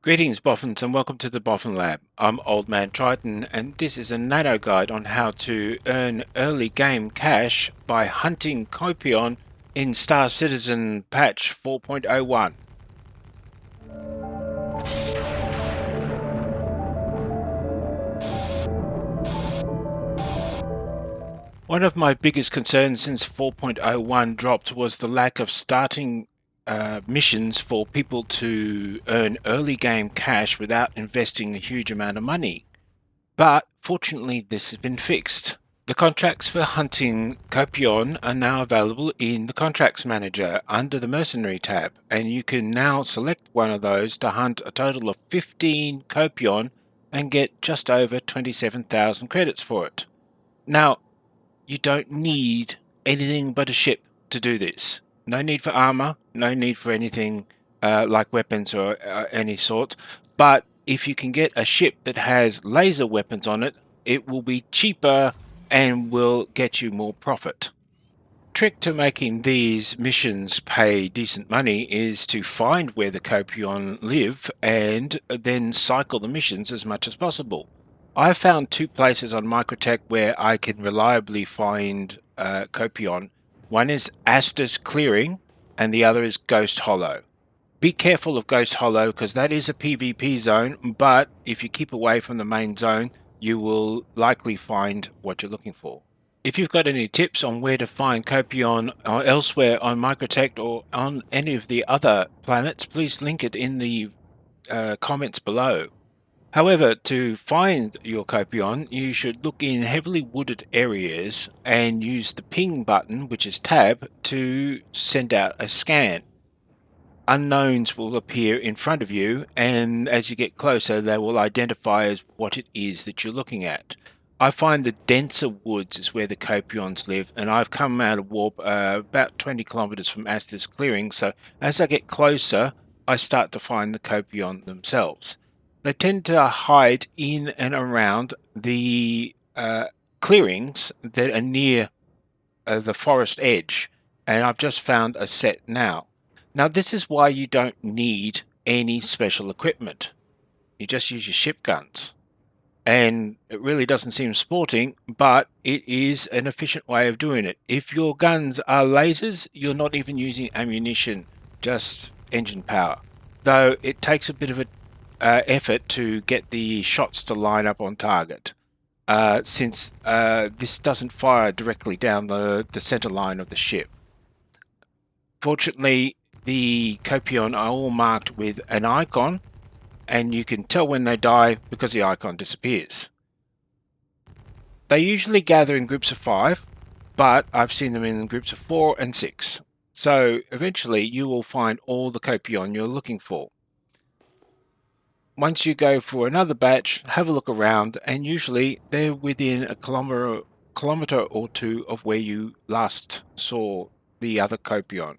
Greetings, Boffins, and welcome to the Boffin Lab. I'm Old Man Triton, and this is a nano guide on how to earn early game cash by hunting Kopion in Star Citizen patch 4.01. One of my biggest concerns since 4.01 dropped was the lack of starting missions for people to earn early game cash without investing a huge amount of money. But fortunately, this has been fixed. The contracts for hunting Kopion are now available in the Contracts Manager under the Mercenary tab, and you can now select one of those to hunt a total of 15 Kopion and get just over 27,000 credits for it. Now, you don't need anything but a ship to do this. No need for armor, no need for anything like weapons or any sort, but if you can get a ship that has laser weapons on it, it will be cheaper and will get you more profit. Trick to making these missions pay decent money is to find where the Kopion live and then cycle the missions as much as possible. I've found two places on Microtech where I can reliably find Kopion. One is Astus Clearing and the other is Ghost Hollow. Be careful of Ghost Hollow because that is a PvP zone, but if you keep away from the main zone, you will likely find what you're looking for. If you've got any tips on where to find Kopion or elsewhere on Microtech or on any of the other planets, please link it in the comments below. However, to find your Kopion, you should look in heavily wooded areas and use the ping button, which is tab, to send out a scan. Unknowns will appear in front of you, and as you get closer, they will identify as what it is that you're looking at. I find the denser woods is where the Kopions live, and I've come out of warp about 20 kilometers from Astus Clearing, so as I get closer, I start to find the Kopion themselves. They tend to hide in and around the clearings that are near the forest edge, and I've just found a set now. Now, this is why you don't need any special equipment. You just use your ship guns. And it really doesn't seem sporting, but it is an efficient way of doing it. If your guns are lasers, you're not even using ammunition, just engine power. Though it takes a bit of a effort to get the shots to line up on target, since this doesn't fire directly down the center line of the ship. Fortunately, the Kopion are all marked with an icon, and you can tell when they die because the icon disappears. They usually gather in groups of 5, but I've seen them in groups of 4 and 6. So eventually you will find all the Kopion you're looking for. Once you go for another batch, have a look around, and usually they're within a kilometer or two of where you last saw the other Kopion.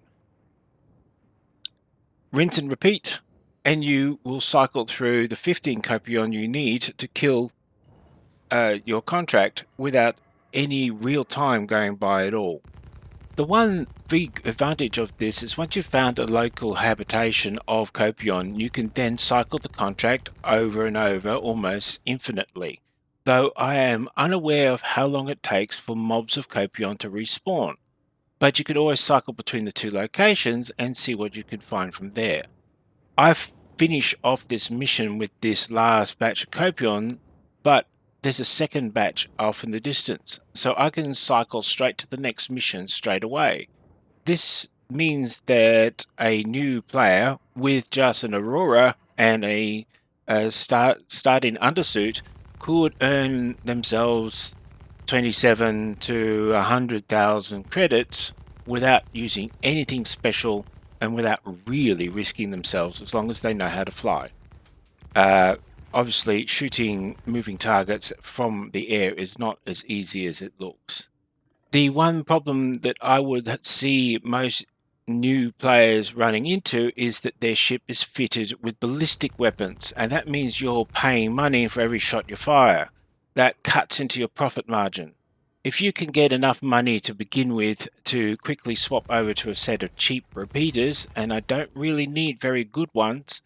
Rinse and repeat, and you will cycle through the 15 Kopion you need to kill your contract without any real time going by at all. The one big advantage of this is once you've found a local habitation of Kopion, you can then cycle the contract over and over almost infinitely, though I am unaware of how long it takes for mobs of Kopion to respawn. But you can always cycle between the two locations and see what you can find from there. I've finished off this mission with this last batch of Kopion, but there's a second batch off in the distance, so I can cycle straight to the next mission straight away. This means that a new player with just an Aurora and a starting undersuit could earn themselves 27 to 100,000 credits without using anything special and without really risking themselves, as long as they know how to fly. Obviously, shooting moving targets from the air is not as easy as it looks. The one problem that I would see most new players running into is that their ship is fitted with ballistic weapons, and that means you're paying money for every shot you fire. That cuts into your profit margin. If you can get enough money to begin with to quickly swap over to a set of cheap repeaters, and I don't really need very good ones,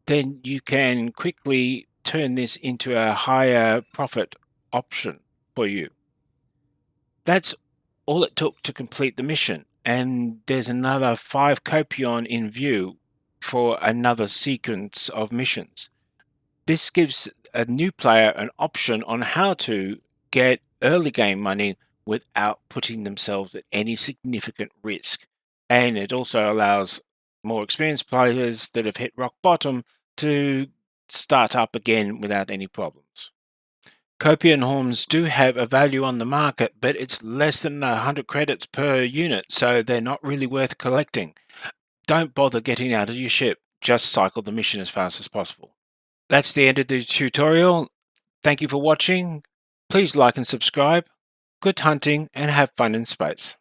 then you can quickly turn this into a higher profit option for you. That's all it took to complete the mission, and there's another 5 Kopion in view for another sequence of missions. This gives a new player an option on how to get early game money without putting themselves at any significant risk. And it also allows more experienced players that have hit rock bottom to start up again without any problems. Kopion horns do have a value on the market, but it's less than 100 credits per unit, so they're not really worth collecting. Don't bother getting out of your ship, just cycle the mission as fast as possible. That's the end of the tutorial. Thank you for watching. Please like and subscribe. Good hunting and have fun in space.